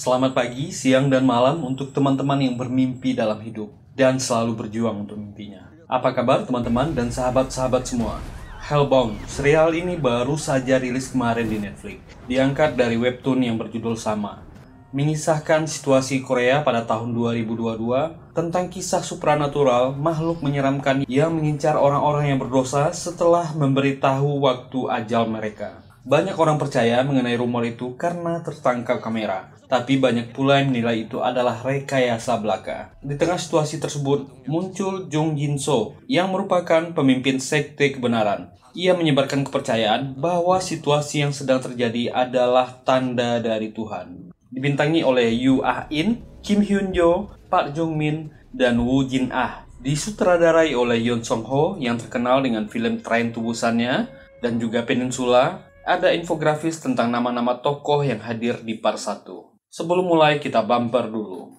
Selamat pagi, siang, dan malam untuk teman-teman yang bermimpi dalam hidup dan selalu berjuang untuk mimpinya. Apa kabar teman-teman dan sahabat-sahabat semua? Hellbound, serial ini baru saja rilis kemarin di Netflix. Diangkat dari webtoon yang berjudul sama. Mengisahkan situasi Korea pada tahun 2022 tentang kisah supranatural makhluk menyeramkan yang mengincar orang-orang yang berdosa setelah memberitahu waktu ajal mereka. Banyak orang percaya mengenai rumor itu karena tertangkap kamera, tapi banyak pula yang menilai itu adalah rekayasa belaka. Di tengah situasi tersebut, muncul Jung Jin-soo yang merupakan pemimpin sekte kebenaran. Ia menyebarkan kepercayaan bahwa situasi yang sedang terjadi adalah tanda dari Tuhan. Dibintangi oleh Yoo Ah-in, Kim Hyun-jo, Park Jung-min, dan Woo Jin-ah. Disutradarai oleh Yoon Song-ho yang terkenal dengan film Train to Busan-nya dan juga Peninsula. Ada infografis tentang nama-nama tokoh yang hadir di part 1. Sebelum mulai, kita bumper dulu.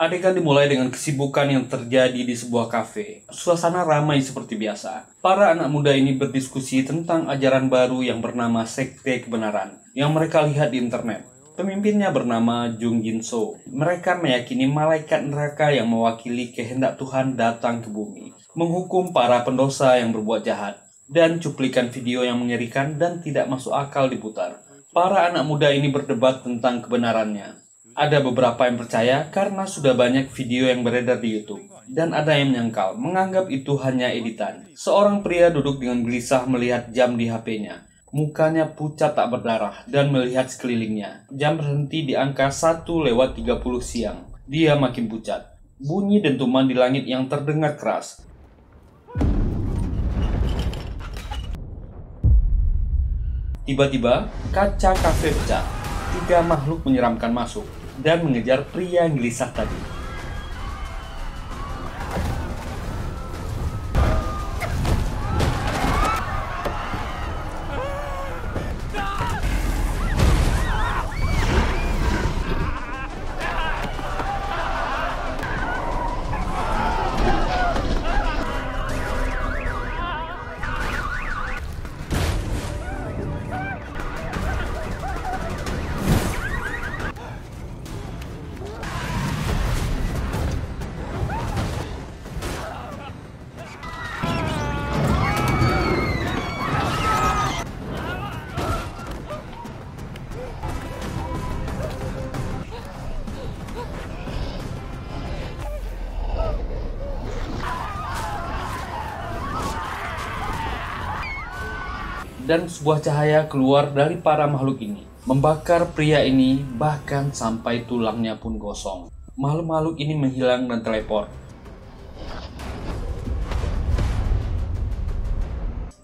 Adegan dimulai dengan kesibukan yang terjadi di sebuah kafe. Suasana ramai seperti biasa. Para anak muda ini berdiskusi tentang ajaran baru yang bernama Sekte Kebenaran yang mereka lihat di internet. Pemimpinnya bernama Jung Jin-soo. Mereka meyakini malaikat neraka yang mewakili kehendak Tuhan datang ke bumi, menghukum para pendosa yang berbuat jahat, dan cuplikan video yang mengerikan dan tidak masuk akal diputar. Para anak muda ini berdebat tentang kebenarannya. Ada beberapa yang percaya karena sudah banyak video yang beredar di YouTube, dan ada yang menyangkal, menganggap itu hanya editan. Seorang pria duduk dengan gelisah melihat jam di HP-nya. Mukanya pucat tak berdarah dan melihat sekelilingnya. Jam berhenti di angka 1:30 siang. Dia makin pucat. Bunyi dentuman di langit yang terdengar keras. Tiba-tiba, kaca kafe pecah. 3 makhluk menyeramkan masuk dan mengejar pria yang gelisah tadi. Dan sebuah cahaya keluar dari para makhluk ini, membakar pria ini bahkan sampai tulangnya pun gosong. Makhluk-makhluk ini menghilang dan teleport.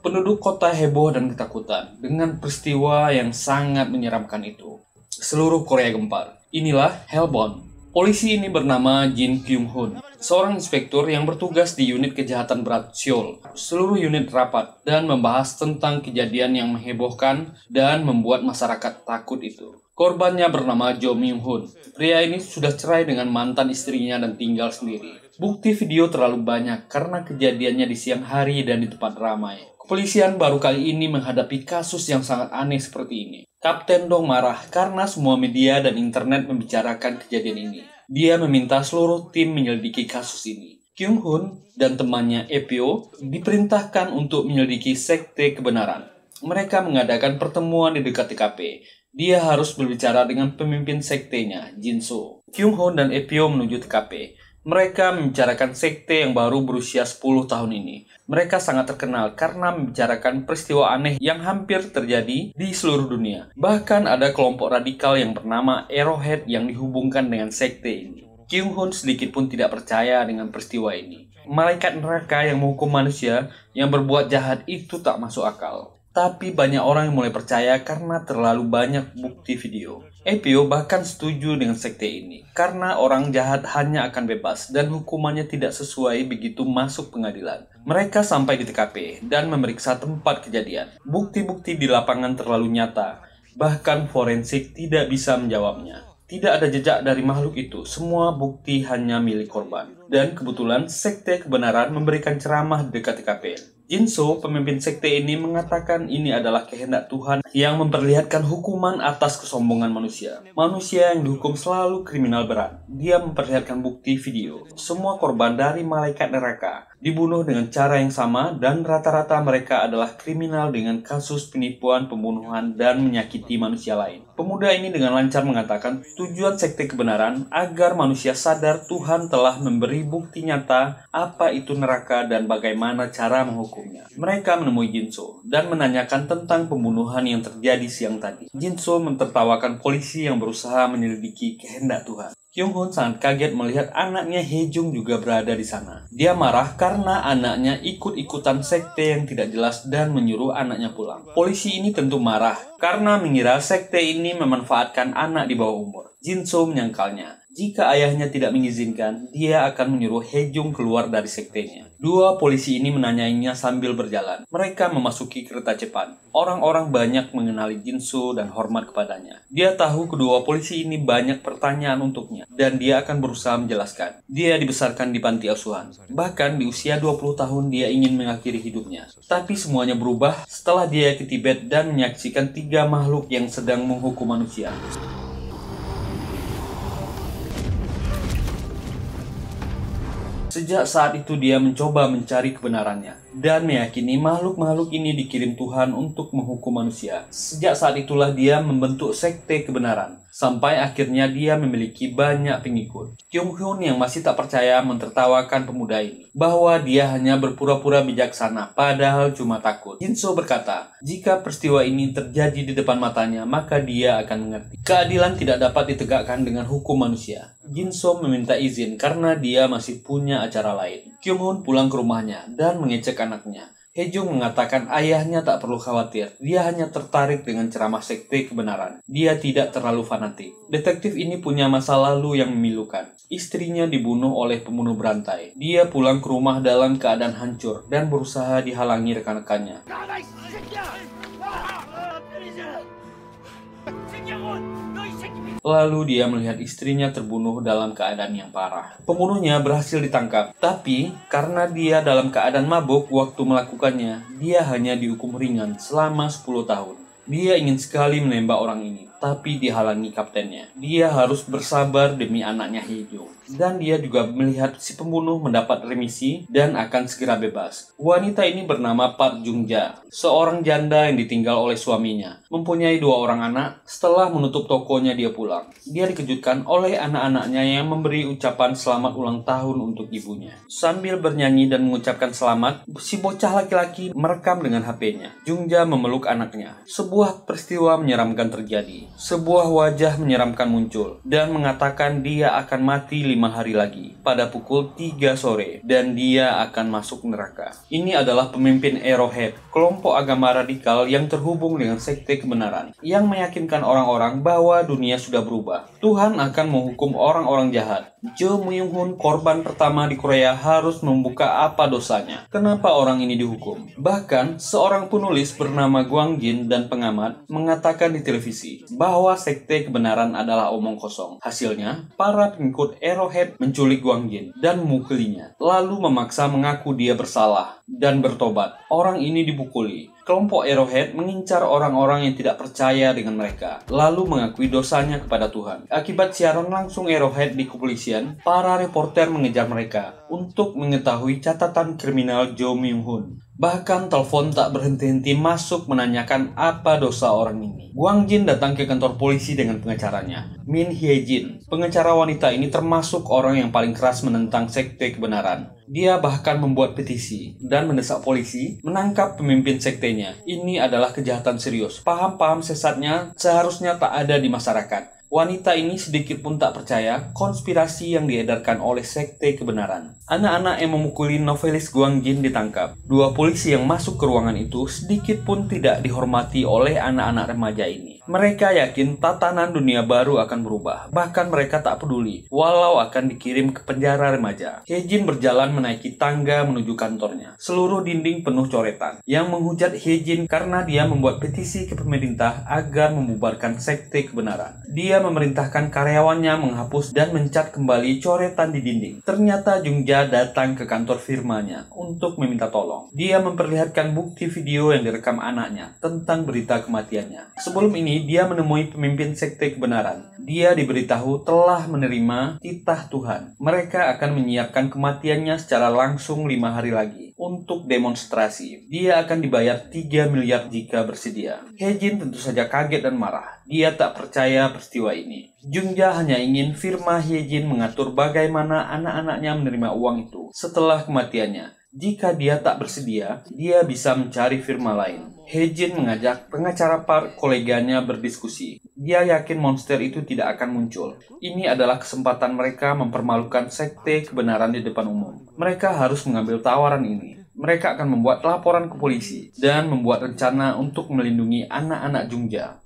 Penduduk kota heboh dan ketakutan dengan peristiwa yang sangat menyeramkan itu. Seluruh Korea gempar. Inilah Hellbound. Polisi ini bernama Jin Kyung-hoon, seorang inspektur yang bertugas di unit kejahatan berat Seoul. Seluruh unit rapat dan membahas tentang kejadian yang menghebohkan dan membuat masyarakat takut itu. Korbannya bernama Jo Myung-hoon. Pria ini sudah cerai dengan mantan istrinya dan tinggal sendiri. Bukti video terlalu banyak karena kejadiannya di siang hari dan di tempat ramai. Kepolisian baru kali ini menghadapi kasus yang sangat aneh seperti ini. Kapten Dong marah karena semua media dan internet membicarakan kejadian ini. Dia meminta seluruh tim menyelidiki kasus ini. Kyung-hoon dan temannya Epyo diperintahkan untuk menyelidiki sekte kebenaran. Mereka mengadakan pertemuan di dekat TKP. Dia harus berbicara dengan pemimpin sektenya, Jin-soo. Kyung-hoon dan Epyo menuju TKP. Mereka membicarakan sekte yang baru berusia 10 tahun ini. Mereka sangat terkenal karena membicarakan peristiwa aneh yang hampir terjadi di seluruh dunia. Bahkan ada kelompok radikal yang bernama Arrowhead yang dihubungkan dengan sekte ini. Kyung-hoon sedikit pun tidak percaya dengan peristiwa ini. Malaikat neraka yang menghukum manusia yang berbuat jahat itu tak masuk akal. Tapi banyak orang yang mulai percaya karena terlalu banyak bukti video. Epyo bahkan setuju dengan sekte ini, karena orang jahat hanya akan bebas dan hukumannya tidak sesuai begitu masuk pengadilan. Mereka sampai di TKP dan memeriksa tempat kejadian. Bukti-bukti di lapangan terlalu nyata, bahkan forensik tidak bisa menjawabnya. Tidak ada jejak dari makhluk itu, semua bukti hanya milik korban. Dan kebetulan sekte kebenaran memberikan ceramah di dekat TKP. Jinso, pemimpin sekte ini, mengatakan ini adalah kehendak Tuhan yang memperlihatkan hukuman atas kesombongan manusia. Manusia yang dihukum selalu kriminal berat. Dia memperlihatkan bukti video. Semua korban dari malaikat neraka dibunuh dengan cara yang sama dan rata-rata mereka adalah kriminal dengan kasus penipuan, pembunuhan, dan menyakiti manusia lain. Pemuda ini dengan lancar mengatakan tujuan sekte kebenaran agar manusia sadar Tuhan telah memberi bukti nyata apa itu neraka dan bagaimana cara menghukumnya. Mereka menemui Jinso dan menanyakan tentang pembunuhan yang terjadi siang tadi. Jinso mentertawakan polisi yang berusaha menyelidiki kehendak Tuhan. Kyung-hun sangat kaget melihat anaknya Hye-jung juga berada di sana. Dia marah karena anaknya ikut-ikutan sekte yang tidak jelas dan menyuruh anaknya pulang. Polisi ini tentu marah karena mengira sekte ini memanfaatkan anak di bawah umur. Jinso menyangkalnya. Jika ayahnya tidak mengizinkan, dia akan menyuruh Hye-jung keluar dari sektenya. Dua polisi ini menanyainya sambil berjalan. Mereka memasuki kereta cepat. Orang-orang banyak mengenali Jinso dan hormat kepadanya. Dia tahu kedua polisi ini banyak pertanyaan untuknya, dan dia akan berusaha menjelaskan. Dia dibesarkan di panti asuhan. Bahkan di usia 20 tahun dia ingin mengakhiri hidupnya. Tapi semuanya berubah setelah dia ke Tibet dan menyaksikan 3 makhluk yang sedang menghukum manusia. Sejak saat itu dia mencoba mencari kebenarannya dan meyakini makhluk-makhluk ini dikirim Tuhan untuk menghukum manusia. Sejak saat itulah dia membentuk sekte kebenaran, sampai akhirnya dia memiliki banyak pengikut. Kyung-hun yang masih tak percaya mentertawakan pemuda ini, bahwa dia hanya berpura-pura bijaksana, padahal cuma takut. Jinso berkata, jika peristiwa ini terjadi di depan matanya, maka dia akan mengerti. Keadilan tidak dapat ditegakkan dengan hukum manusia. Jinso meminta izin karena dia masih punya acara lain. Kyung-hun pulang ke rumahnya dan mengecek anaknya. Hye-jung mengatakan ayahnya tak perlu khawatir, dia hanya tertarik dengan ceramah sekte kebenaran. Dia tidak terlalu fanatik. Detektif ini punya masa lalu yang memilukan. Istrinya dibunuh oleh pembunuh berantai. Dia pulang ke rumah dalam keadaan hancur dan berusaha dihalangi rekan-rekannya. Lalu dia melihat istrinya terbunuh dalam keadaan yang parah. Pembunuhnya berhasil ditangkap, tapi karena dia dalam keadaan mabuk waktu melakukannya, dia hanya dihukum ringan selama 10 tahun. Dia ingin sekali menembak orang ini, tapi dihalangi kaptennya. Dia harus bersabar demi anaknya Hye-jung. Dan dia juga melihat si pembunuh mendapat remisi dan akan segera bebas. Wanita ini bernama Park Jung-ja, seorang janda yang ditinggal oleh suaminya. Mempunyai 2 orang anak, setelah menutup tokonya dia pulang. Dia dikejutkan oleh anak-anaknya yang memberi ucapan selamat ulang tahun untuk ibunya. Sambil bernyanyi dan mengucapkan selamat, si bocah laki-laki merekam dengan HP-nya. Jung-ja memeluk anaknya. Sebuah peristiwa menyeramkan terjadi. Sebuah wajah menyeramkan muncul dan mengatakan dia akan mati 5 hari lagi pada pukul 3 sore dan dia akan masuk neraka. Ini adalah pemimpin Arrowhead, kelompok agama radikal yang terhubung dengan sekte kebenaran, yang meyakinkan orang-orang bahwa dunia sudah berubah. Tuhan akan menghukum orang-orang jahat. Jo Myung-hun, korban pertama di Korea, harus membuka apa dosanya. Kenapa orang ini dihukum? Bahkan, seorang penulis bernama Gwang Jin dan pengamat mengatakan di televisi bahwa sekte kebenaran adalah omong kosong. Hasilnya, para pengikut Arrowhead menculik Gwang Jin dan memukulinya, lalu memaksa mengaku dia bersalah dan bertobat. Orang ini dipukuli. Kelompok Arrowhead mengincar orang-orang yang tidak percaya dengan mereka, lalu mengakui dosanya kepada Tuhan. Akibat siaran langsung Arrowhead di kepolisian, para reporter mengejar mereka untuk mengetahui catatan kriminal Jo Myung-hun. Bahkan telepon tak berhenti-henti masuk menanyakan apa dosa orang ini. Gwang Jin datang ke kantor polisi dengan pengacaranya, Min Hye-jin. Pengacara wanita ini termasuk orang yang paling keras menentang sekte kebenaran. Dia bahkan membuat petisi dan mendesak polisi menangkap pemimpin sektenya. Ini adalah kejahatan serius. Paham-paham sesatnya seharusnya tak ada di masyarakat. Wanita ini sedikit pun tak percaya konspirasi yang diedarkan oleh sekte kebenaran. Anak-anak yang memukuli novelis Gwang Jin ditangkap. 2 polisi yang masuk ke ruangan itu sedikit pun tidak dihormati oleh anak-anak remaja ini. Mereka yakin tatanan dunia baru akan berubah. Bahkan mereka tak peduli walau akan dikirim ke penjara remaja. Hye-jin berjalan menaiki tangga menuju kantornya. Seluruh dinding penuh coretan yang menghujat Hye-jin karena dia membuat petisi ke pemerintah agar membubarkan sekte kebenaran. Dia memerintahkan karyawannya menghapus dan mencat kembali coretan di dinding. Ternyata Jung-ja datang ke kantor firmanya untuk meminta tolong. Dia memperlihatkan bukti video yang direkam anaknya tentang berita kematiannya. Sebelum ini dia menemui pemimpin sekte kebenaran. Dia diberitahu telah menerima titah Tuhan. Mereka akan menyiapkan kematiannya secara langsung 5 hari lagi untuk demonstrasi. Dia akan dibayar 3 miliar jika bersedia. Hye-jin tentu saja kaget dan marah. Dia tak percaya peristiwa ini. Jung-ja hanya ingin firma Hye-jin mengatur bagaimana anak-anaknya menerima uang itu setelah kematiannya. Jika dia tak bersedia, dia bisa mencari firma lain. Hye-jin mengajak pengacara koleganya berdiskusi. Dia yakin monster itu tidak akan muncul. Ini adalah kesempatan mereka mempermalukan sekte kebenaran di depan umum. Mereka harus mengambil tawaran ini. Mereka akan membuat laporan ke polisi dan membuat rencana untuk melindungi anak-anak Jung-ja.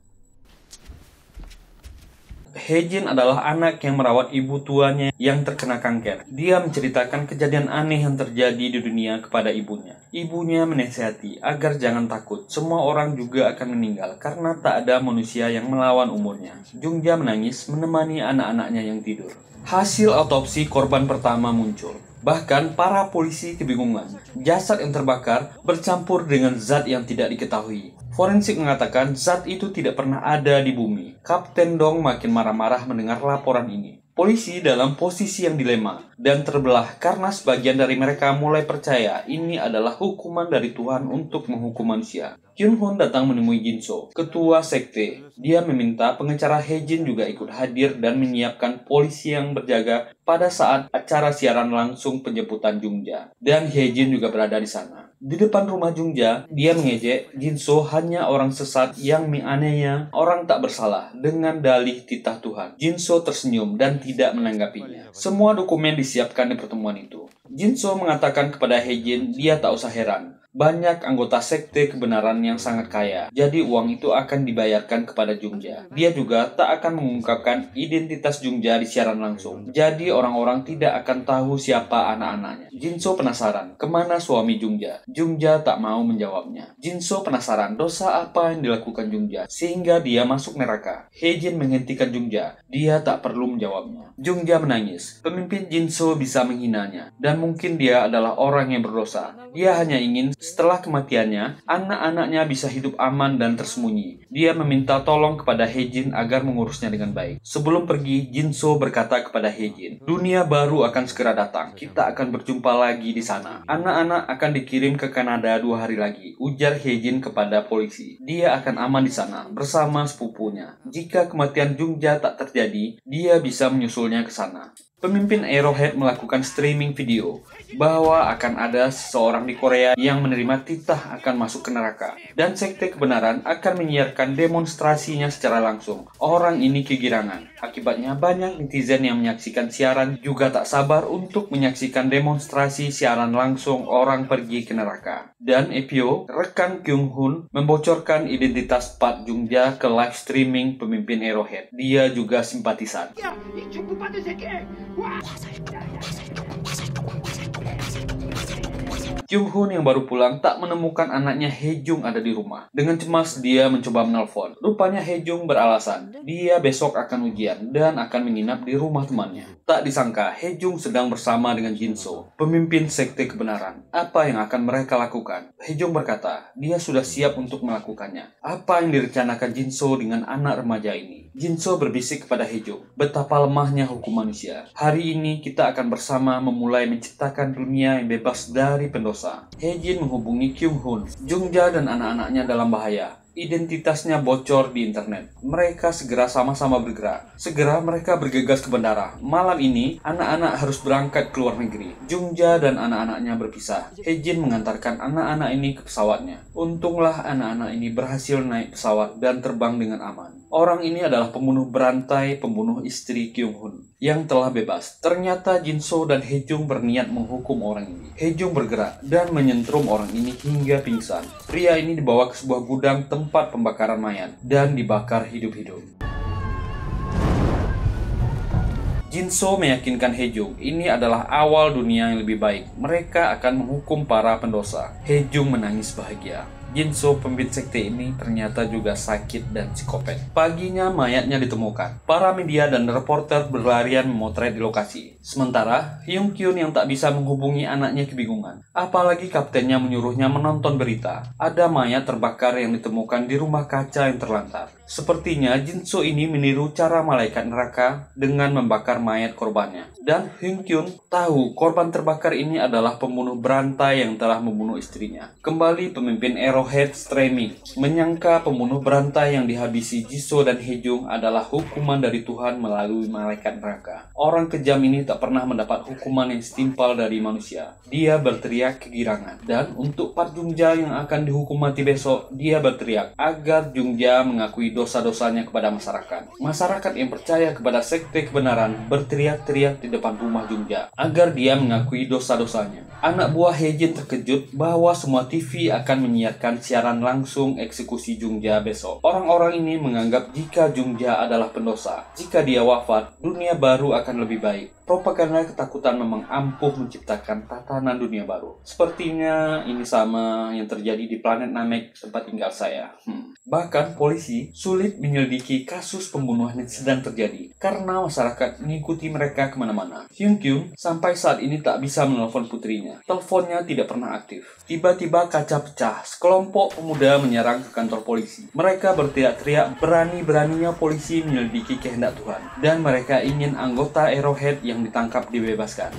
Hye-jin adalah anak yang merawat ibu tuanya yang terkena kanker. Dia menceritakan kejadian aneh yang terjadi di dunia kepada ibunya. Ibunya menasihati agar jangan takut, semua orang juga akan meninggal karena tak ada manusia yang melawan umurnya. Jung-ja menangis menemani anak-anaknya yang tidur. Hasil autopsi korban pertama muncul. Bahkan para polisi kebingungan. Jasad yang terbakar bercampur dengan zat yang tidak diketahui. Forensik mengatakan zat itu tidak pernah ada di bumi. Kapten Dong makin marah-marah mendengar laporan ini. Polisi dalam posisi yang dilema dan terbelah karena sebagian dari mereka mulai percaya ini adalah hukuman dari Tuhan untuk menghukum manusia. Kyun-hun datang menemui Jin-so, ketua sekte. Dia meminta pengacara Hye-jin juga ikut hadir dan menyiapkan polisi yang berjaga pada saat acara siaran langsung penjemputan Jung-ja. Dan Hye-jin juga berada di sana. Di depan rumah Jung-ja, dia mengejek Jin-so hanya orang sesat yang menganiaya orang tak bersalah dengan dalih titah Tuhan. Jin-so tersenyum dan tidak menanggapinya. Semua dokumen disiapkan di pertemuan itu. Jin-so mengatakan kepada Hye-jin dia tak usah heran. Banyak anggota sekte kebenaran yang sangat kaya, jadi uang itu akan dibayarkan kepada Jung-ja. Dia juga tak akan mengungkapkan identitas Jung-ja di siaran langsung, jadi orang-orang tidak akan tahu siapa anak-anaknya. Jin-so penasaran, kemana suami Jung-ja? Jung-ja tak mau menjawabnya. Jin-so penasaran dosa apa yang dilakukan Jung-ja, sehingga dia masuk neraka. Hye-jin menghentikan Jung-ja, dia tak perlu menjawabnya. Jung-ja menangis, pemimpin Jin-so bisa menghinanya, dan mungkin dia adalah orang yang berdosa. Dia hanya ingin setelah kematiannya, anak-anaknya bisa hidup aman dan tersembunyi. Dia meminta tolong kepada Hye-jin agar mengurusnya dengan baik. Sebelum pergi, Jin-so berkata kepada Hye-jin, dunia baru akan segera datang. Kita akan berjumpa lagi di sana. Anak-anak akan dikirim ke Kanada 2 hari lagi, ujar Hye-jin kepada polisi. Dia akan aman di sana, bersama sepupunya. Jika kematian Jung-ja tak terjadi, dia bisa menyusulnya ke sana. Pemimpin Arrowhead melakukan streaming video bahwa akan ada seseorang di Korea yang menerima titah akan masuk ke neraka, dan sekte kebenaran akan menyiarkan demonstrasinya secara langsung. Orang ini kegirangan. Akibatnya banyak netizen yang menyaksikan siaran juga tak sabar untuk menyaksikan demonstrasi siaran langsung orang pergi ke neraka. Dan Epyo, rekan Kyung-hun, membocorkan identitas Park Jung-ja ke live streaming pemimpin Arrowhead. Dia juga simpatisan. Kyung-hun yang baru pulang tak menemukan anaknya Hye-jung ada di rumah. Dengan cemas dia mencoba menelpon. Rupanya Hye-jung beralasan dia besok akan ujian dan akan menginap di rumah temannya. Tak disangka Hye-jung sedang bersama dengan Jin-so, pemimpin sekte kebenaran. Apa yang akan mereka lakukan? Hye-jung berkata dia sudah siap untuk melakukannya. Apa yang direncanakan Jin-so dengan anak remaja ini? Jin-so berbisik kepada Hye-jung, betapa lemahnya hukum manusia. Hari ini kita akan bersama memulai menciptakan dunia yang bebas dari pendosa. Hye-jin menghubungi Kyung-hun. Jung-ja dan anak-anaknya dalam bahaya. Identitasnya bocor di internet. Mereka segera sama-sama bergerak. Segera mereka bergegas ke bandara. Malam ini, anak-anak harus berangkat ke luar negeri. Jung-ja dan anak-anaknya berpisah. Hye-jin mengantarkan anak-anak ini ke pesawatnya. Untunglah anak-anak ini berhasil naik pesawat dan terbang dengan aman. Orang ini adalah pembunuh berantai, pembunuh istri Kyung-hun yang telah bebas. Ternyata Jin-so dan Hye-jung berniat menghukum orang ini. Hye-jung bergerak dan menyentrum orang ini hingga pingsan. Pria ini dibawa ke sebuah gudang tempat tempat pembakaran mayat dan dibakar hidup-hidup. Jinso meyakinkan Hejung ini adalah awal dunia yang lebih baik. Mereka akan menghukum para pendosa. Hejung menangis bahagia. Jinso, pemimpin sekte ini, ternyata juga sakit dan psikopat. Paginya mayatnya ditemukan. Para media dan reporter berlarian memotret di lokasi. Sementara, Hyung Kyun yang tak bisa menghubungi anaknya kebingungan. Apalagi kaptennya menyuruhnya menonton berita. Ada mayat terbakar yang ditemukan di rumah kaca yang terlantar. Sepertinya Jinso ini meniru cara malaikat neraka dengan membakar mayat korbannya. Dan Hyung Kyun tahu korban terbakar ini adalah pembunuh berantai yang telah membunuh istrinya. Kembali pemimpin Arrowhead Streaming menyangka pembunuh berantai yang dihabisi Jisoo dan Hejung adalah hukuman dari Tuhan melalui malaikat neraka. Orang kejam ini tak pernah mendapat hukuman yang setimpal dari manusia. Dia berteriak kegirangan. Dan untuk Park Jung-ja yang akan dihukum mati besok, dia berteriak agar Jung-ja mengakui dosa-dosanya kepada masyarakat. Masyarakat yang percaya kepada sekte kebenaran berteriak-teriak di depan rumah Jung-ja agar dia mengakui dosa-dosanya. Anak buah Hejin terkejut bahwa semua TV akan menyiarkan siaran langsung eksekusi Jung-ja besok. Orang-orang ini menganggap jika Jung-ja adalah pendosa, jika dia wafat, dunia baru akan lebih baik. Propaganda ketakutan memang ampuh menciptakan tatanan dunia baru. Sepertinya ini sama yang terjadi di planet Namek, tempat tinggal saya. Bahkan polisi sulit menyelidiki kasus pembunuhan yang sedang terjadi karena masyarakat mengikuti mereka kemana-mana. Hyung Kyun sampai saat ini tak bisa menelpon putrinya. Teleponnya tidak pernah aktif. Tiba-tiba kaca pecah. Sekelompok pemuda menyerang ke kantor polisi. Mereka berteriak-teriak berani-beraninya polisi menyelidiki kehendak Tuhan. Dan mereka ingin anggota Arrowhead yang ditangkap dibebaskan.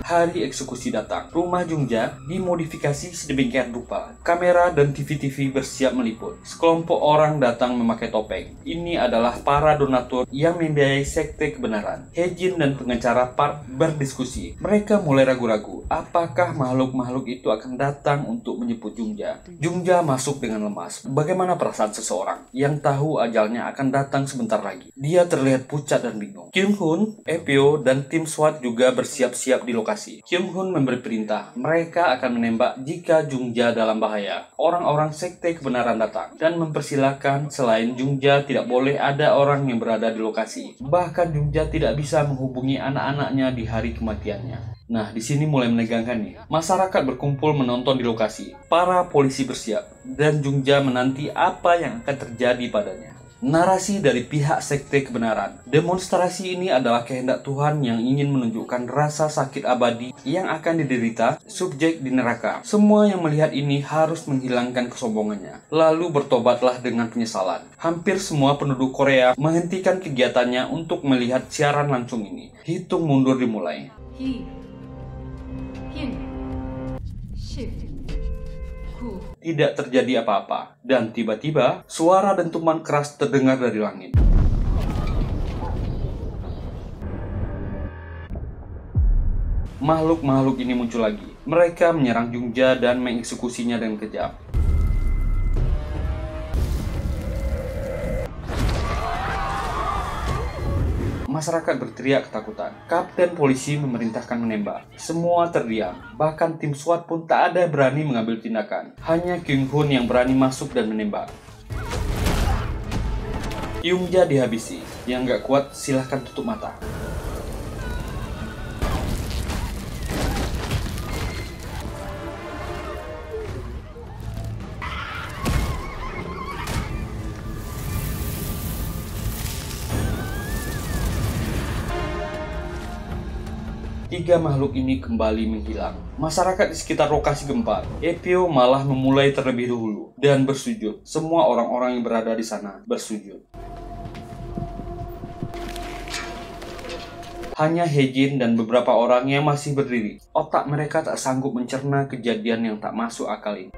Hari eksekusi datang. Rumah Jung-ja dimodifikasi sedemikian rupa. Kamera dan TV-TV bersiap meliput. Sekelompok orang datang memakai topeng. Ini adalah para donatur yang membiayai sekte kebenaran. Hejin dan pengacara Park berdiskusi. Mereka mulai ragu-ragu. Apakah makhluk-makhluk itu akan datang untuk menjemput Jung-ja? Jung-ja masuk dengan lemas. Bagaimana perasaan seseorang yang tahu ajalnya akan datang sebentar lagi? Dia terlihat pucat dan bingung. Kyung-hun, Epyo, dan tim SWAT juga bersiap-siap di lokasi. Kyung-hun memberi perintah. Mereka akan menembak jika Jung-ja dalam bahaya. Orang-orang sekte kebenaran datang dan mempersilahkan selain Jung-ja tidak boleh ada orang yang berada di lokasi. Bahkan Jung-ja tidak bisa menghubungi anak-anaknya di hari kematiannya. Nah, di sini mulai menegangkan nih. Masyarakat berkumpul menonton di lokasi. Para polisi bersiap dan Jung-ja menanti apa yang akan terjadi padanya. Narasi dari pihak sekte kebenaran. Demonstrasi ini adalah kehendak Tuhan yang ingin menunjukkan rasa sakit abadi yang akan diderita subjek di neraka. Semua yang melihat ini harus menghilangkan kesombongannya. Lalu bertobatlah dengan penyesalan. Hampir semua penduduk Korea menghentikan kegiatannya untuk melihat siaran langsung ini. Hitung mundur dimulai. Tidak terjadi apa-apa, dan tiba-tiba suara dentuman keras terdengar dari langit. Makhluk-makhluk ini muncul lagi. Mereka menyerang Jung-ja dan mengeksekusinya dengan kejam. Masyarakat berteriak ketakutan. Kapten polisi memerintahkan menembak. Semua terdiam. Bahkan tim SWAT pun tak ada berani mengambil tindakan. Hanya Kyung-hun yang berani masuk dan menembak. Jung-ja dihabisi. Yang gak kuat silahkan tutup mata. Tiga makhluk ini kembali menghilang. Masyarakat di sekitar lokasi gempa, Epyo malah memulai terlebih dahulu dan bersujud. Semua orang-orang yang berada di sana bersujud. Hanya Hejin dan beberapa orang yang masih berdiri. Otak mereka tak sanggup mencerna kejadian yang tak masuk akal ini.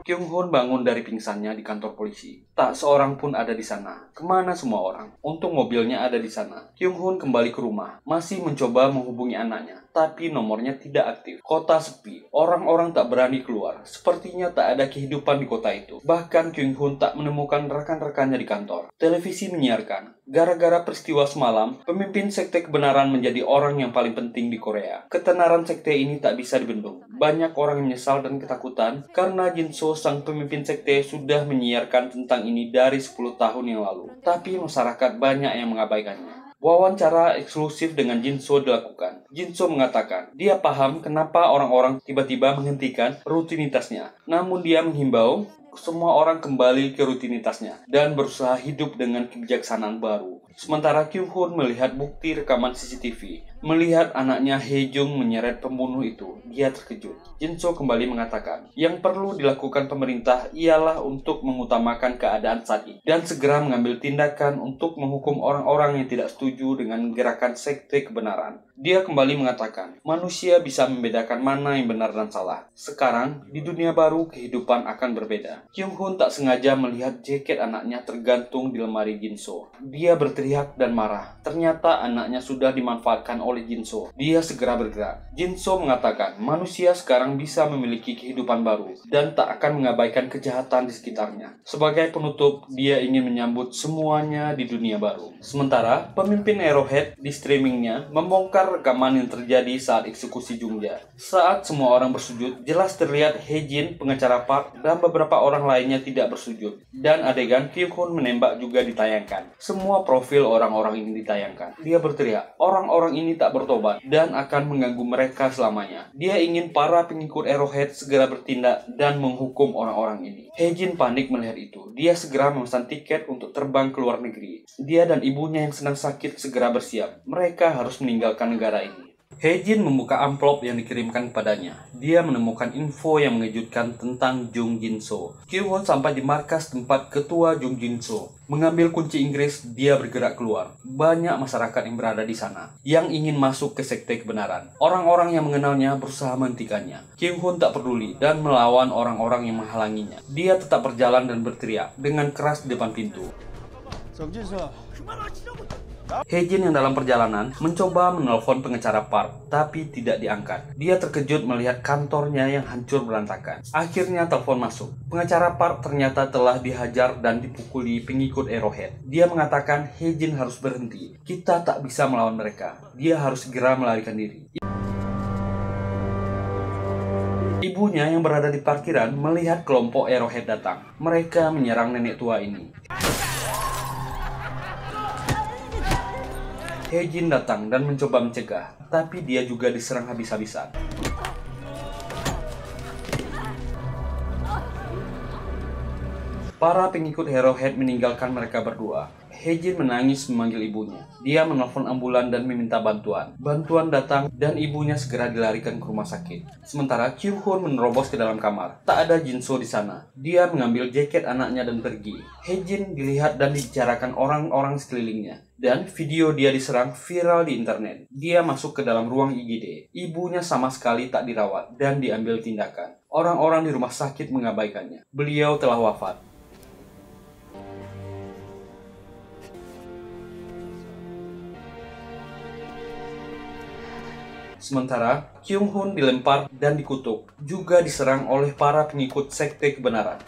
Kyung Hoon bangun dari pingsannya di kantor polisi. Tak seorang pun ada di sana. Kemana semua orang? Untung mobilnya ada di sana. Kyung Hoon kembali ke rumah, masih mencoba menghubungi anaknya, tapi nomornya tidak aktif. Kota sepi, orang-orang tak berani keluar. Sepertinya tak ada kehidupan di kota itu. Bahkan Kyung Hoon tak menemukan rekan-rekannya di kantor. Televisi menyiarkan, gara-gara peristiwa semalam, pemimpin sekte kebenaran menjadi orang yang paling penting di Korea. Ketenaran sekte ini tak bisa dibendung. Banyak orang yang menyesal dan ketakutan karena Jinso, sang pemimpin sekte, sudah menyiarkan tentang ini dari 10 tahun yang lalu. Tapi masyarakat banyak yang mengabaikannya. Wawancara eksklusif dengan Jinso dilakukan. Jinso mengatakan, dia paham kenapa orang-orang tiba-tiba menghentikan rutinitasnya. Namun dia menghimbau semua orang kembali ke rutinitasnya dan berusaha hidup dengan kebijaksanaan baru. Sementara Kyung Hoon melihat bukti rekaman CCTV, melihat anaknya Hye Jung menyeret pembunuh itu, dia terkejut. Jinso kembali mengatakan, yang perlu dilakukan pemerintah ialah untuk mengutamakan keadaan saat ini dan segera mengambil tindakan untuk menghukum orang-orang yang tidak setuju dengan gerakan sekte kebenaran. Dia kembali mengatakan, manusia bisa membedakan mana yang benar dan salah. Sekarang, di dunia baru, kehidupan akan berbeda. Kyung Hoon tak sengaja melihat jaket anaknya tergantung di lemari Jinso. Dia berteriak dan marah. Ternyata anaknya sudah dimanfaatkan oleh Jinso. Dia segera bergerak. Jinso mengatakan, manusia sekarang bisa memiliki kehidupan baru dan tak akan mengabaikan kejahatan di sekitarnya. Sebagai penutup, dia ingin menyambut semuanya di dunia baru. Sementara, pemimpin Arrowhead di streamingnya membongkar rekaman yang terjadi saat eksekusi Jungja. Saat semua orang bersujud, jelas terlihat Hye Jin, pengacara Park, dan beberapa orang lainnya tidak bersujud. Dan adegan Kyung Hoon menembak juga ditayangkan. Semua profil orang-orang ini ditayangkan. Dia berteriak, orang-orang ini tak bertobat dan akan mengganggu mereka selamanya. Dia ingin para pengikut Arrowhead segera bertindak dan menghukum orang-orang ini. Hye Jin panik melihat itu. Dia segera memesan tiket untuk terbang ke luar negeri. Dia dan ibunya yang sedang sakit segera bersiap. Mereka harus meninggalkan negara ini. Hye Jin membuka amplop yang dikirimkan kepadanya. Dia menemukan info yang mengejutkan tentang Jung Jinso. Kyung Hoon sampai di markas tempat ketua Jung Jinso. Mengambil kunci Inggris, dia bergerak keluar. Banyak masyarakat yang berada di sana, yang ingin masuk ke sekte kebenaran. Orang-orang yang mengenalnya berusaha menghentikannya. Kyung Hoon tak peduli dan melawan orang-orang yang menghalanginya. Dia tetap berjalan dan berteriak dengan keras di depan pintu. Hye Jin yang dalam perjalanan mencoba menelpon pengacara Park, tapi tidak diangkat. Dia terkejut melihat kantornya yang hancur berantakan. Akhirnya telepon masuk. Pengacara Park ternyata telah dihajar dan dipukuli pengikut Arrowhead. Dia mengatakan Hye Jin harus berhenti. Kita tak bisa melawan mereka. Dia harus segera melarikan diri. Ibunya yang berada di parkiran melihat kelompok Arrowhead datang. Mereka menyerang nenek tua ini. Hye Jin datang dan mencoba mencegah, tapi dia juga diserang habis-habisan. Para pengikut Arrowhead meninggalkan mereka berdua. Hye Jin menangis memanggil ibunya. Dia menelpon ambulan dan meminta bantuan. Bantuan datang dan ibunya segera dilarikan ke rumah sakit. Sementara Kyung Hoon menerobos ke dalam kamar. Tak ada Jinso di sana. Dia mengambil jaket anaknya dan pergi. Hye Jin dilihat dan dibicarakan orang-orang sekelilingnya. Dan video dia diserang viral di internet. Dia masuk ke dalam ruang IGD. Ibunya sama sekali tak dirawat dan diambil tindakan. Orang-orang di rumah sakit mengabaikannya. Beliau telah wafat. Sementara, Kyung Hoon dilempar dan dikutuk, juga diserang oleh para pengikut sekte kebenaran.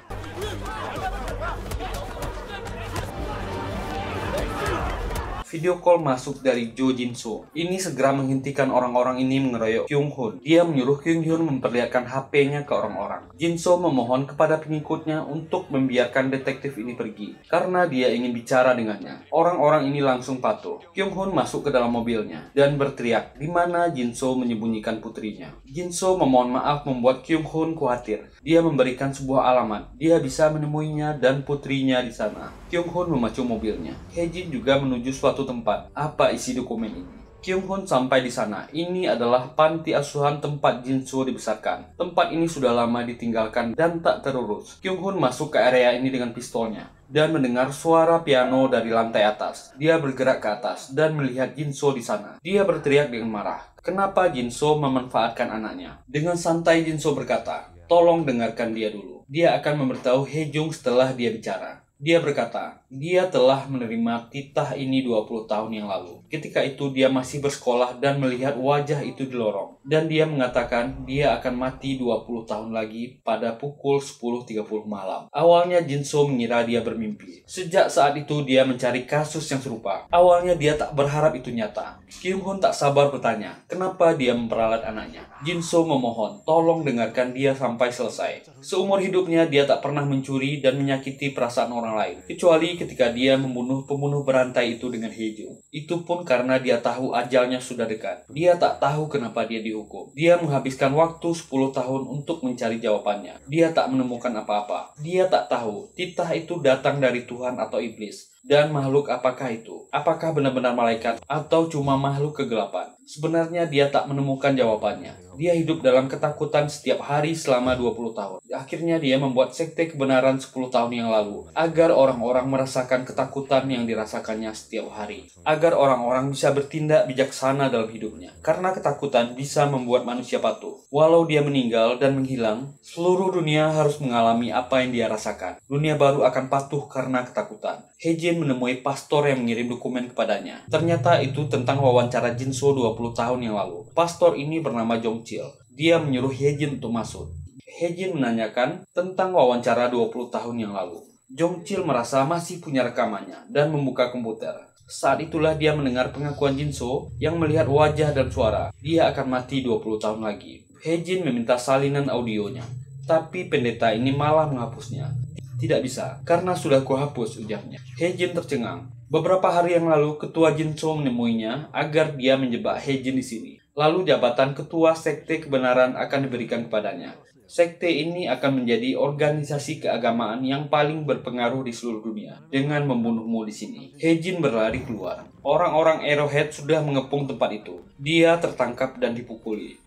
Video call masuk dari Jo Jinso. Ini segera menghentikan orang-orang ini mengeroyok Kyung Hoon. Dia menyuruh Kyung Hoon memperlihatkan HP-nya ke orang-orang. Jinso memohon kepada pengikutnya untuk membiarkan detektif ini pergi, karena dia ingin bicara dengannya. Orang-orang ini langsung patuh. Kyung Hoon masuk ke dalam mobilnya dan berteriak di mana Jinso menyembunyikan putrinya. Jinso memohon maaf membuat Kyung Hoon khawatir. Dia memberikan sebuah alamat. Dia bisa menemuinya dan putrinya di sana. Kyung Hoon memacu mobilnya. Hye Jin juga menuju suatu tempat. Apa isi dokumen ini? Kyung Hoon sampai di sana. Ini adalah panti asuhan tempat Jinso dibesarkan. Tempat ini sudah lama ditinggalkan dan tak terurus. Kyung Hoon masuk ke area ini dengan pistolnya dan mendengar suara piano dari lantai atas. Dia bergerak ke atas dan melihat Jinso di sana. Dia berteriak dengan marah. Kenapa Jinso memanfaatkan anaknya? Dengan santai Jinso berkata, Tolong dengarkan dia dulu. Dia akan memberitahu Hejung setelah dia bicara. Dia berkata, dia telah menerima titah ini 20 tahun yang lalu. Ketika itu dia masih bersekolah dan melihat wajah itu di lorong. Dan dia mengatakan dia akan mati 20 tahun lagi pada pukul 10.30 malam. Awalnya Jinso mengira dia bermimpi. Sejak saat itu dia mencari kasus yang serupa. Awalnya dia tak berharap itu nyata. Kyung-hun tak sabar bertanya, kenapa dia memperalat anaknya. Jinso memohon, tolong dengarkan dia sampai selesai. Seumur hidupnya dia tak pernah mencuri dan menyakiti perasaan orang lain, kecuali ketika dia membunuh pembunuh berantai itu dengan Hejung. Itu pun karena dia tahu ajalnya sudah dekat. Dia tak tahu kenapa dia dihukum. Dia menghabiskan waktu 10 tahun untuk mencari jawabannya. Dia tak menemukan apa-apa. Dia tak tahu titah itu datang dari Tuhan atau iblis. Dan makhluk apakah itu? Apakah benar-benar malaikat atau cuma makhluk kegelapan? Sebenarnya dia tak menemukan jawabannya. Dia hidup dalam ketakutan setiap hari selama 20 tahun. Akhirnya dia membuat sekte kebenaran 10 tahun yang lalu agar orang-orang merasakan ketakutan yang dirasakannya setiap hari. Agar orang-orang bisa bertindak bijaksana dalam hidupnya. Karena ketakutan bisa membuat manusia patuh. Walau dia meninggal dan menghilang, seluruh dunia harus mengalami apa yang dia rasakan. Dunia baru akan patuh karena ketakutan. Hejin menemui pastor yang mengirim dokumen kepadanya. Ternyata itu tentang wawancara Jinso 20 tahun yang lalu. Pastor ini bernama Jongchil. Dia menyuruh Hejin untuk masuk. Hejin menanyakan tentang wawancara 20 tahun yang lalu. Jongchil merasa masih punya rekamannya dan membuka komputer. Saat itulah dia mendengar pengakuan Jinso yang melihat wajah dan suara. Dia akan mati 20 tahun lagi. Hejin meminta salinan audionya, tapi pendeta ini malah menghapusnya. Tidak bisa, karena sudah kuhapus, ujarnya. Hejin tercengang. Beberapa hari yang lalu, ketua Jinso menemuinya agar dia menjebak Hejin di sini. Lalu jabatan ketua sekte kebenaran akan diberikan kepadanya. Sekte ini akan menjadi organisasi keagamaan yang paling berpengaruh di seluruh dunia dengan membunuhmu di sini. Hejin berlari keluar. Orang-orang Arrowhead sudah mengepung tempat itu. Dia tertangkap dan dipukuli.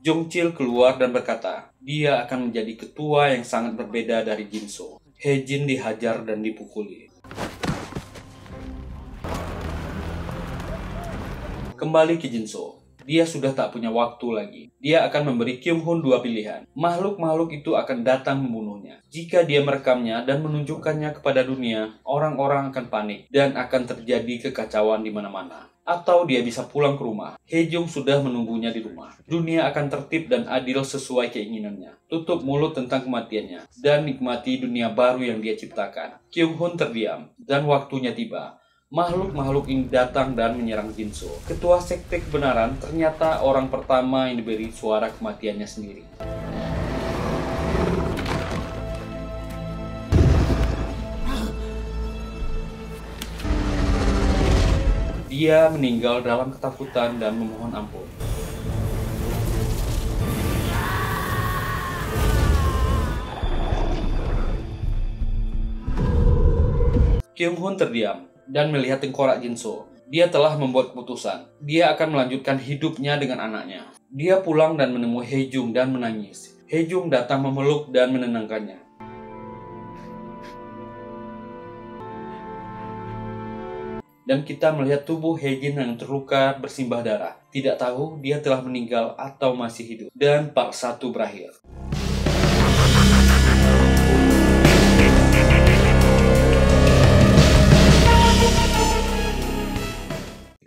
Jongchil keluar dan berkata, dia akan menjadi ketua yang sangat berbeda dari Jinso. Hejin dihajar dan dipukuli. Kembali ke Jinso. Dia sudah tak punya waktu lagi. Dia akan memberi Kyung-hun dua pilihan. Makhluk-makhluk itu akan datang membunuhnya. Jika dia merekamnya dan menunjukkannya kepada dunia, orang-orang akan panik dan akan terjadi kekacauan di mana-mana. Atau dia bisa pulang ke rumah. Hejung sudah menunggunya di rumah. Dunia akan tertib dan adil sesuai keinginannya. Tutup mulut tentang kematiannya dan nikmati dunia baru yang dia ciptakan. Kyung-hun terdiam dan waktunya tiba. Makhluk-makhluk ini datang dan menyerang Jinso. Ketua sekte kebenaran ternyata orang pertama yang diberi suara kematiannya sendiri. Dia meninggal dalam ketakutan dan memohon ampun. Kyung-hun terdiam dan melihat tengkorak Jinso. Dia telah membuat keputusan. Dia akan melanjutkan hidupnya dengan anaknya. Dia pulang dan menemui Hejung dan menangis. Hejung datang memeluk dan menenangkannya. Dan kita melihat tubuh Hejin yang terluka bersimbah darah. Tidak tahu dia telah meninggal atau masih hidup. Dan part 1 berakhir.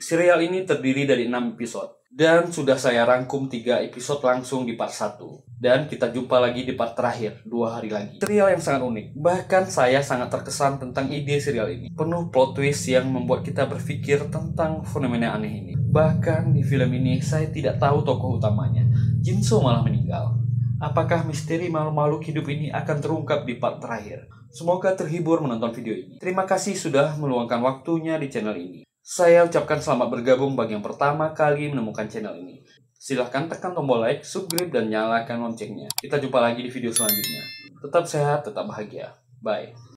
Serial ini terdiri dari 6 episode. Dan sudah saya rangkum 3 episode langsung di part 1. Dan kita jumpa lagi di part terakhir, 2 hari lagi. Serial yang sangat unik. Bahkan saya sangat terkesan tentang ide serial ini. Penuh plot twist yang membuat kita berpikir tentang fenomena aneh ini. Bahkan di film ini saya tidak tahu tokoh utamanya. Jinso malah meninggal. Apakah misteri makhluk hidup ini akan terungkap di part terakhir? Semoga terhibur menonton video ini. Terima kasih sudah meluangkan waktunya di channel ini. Saya ucapkan selamat bergabung bagi yang pertama kali menemukan channel ini. Silahkan tekan tombol like, subscribe, dan nyalakan loncengnya. Kita jumpa lagi di video selanjutnya. Tetap sehat, tetap bahagia. Bye.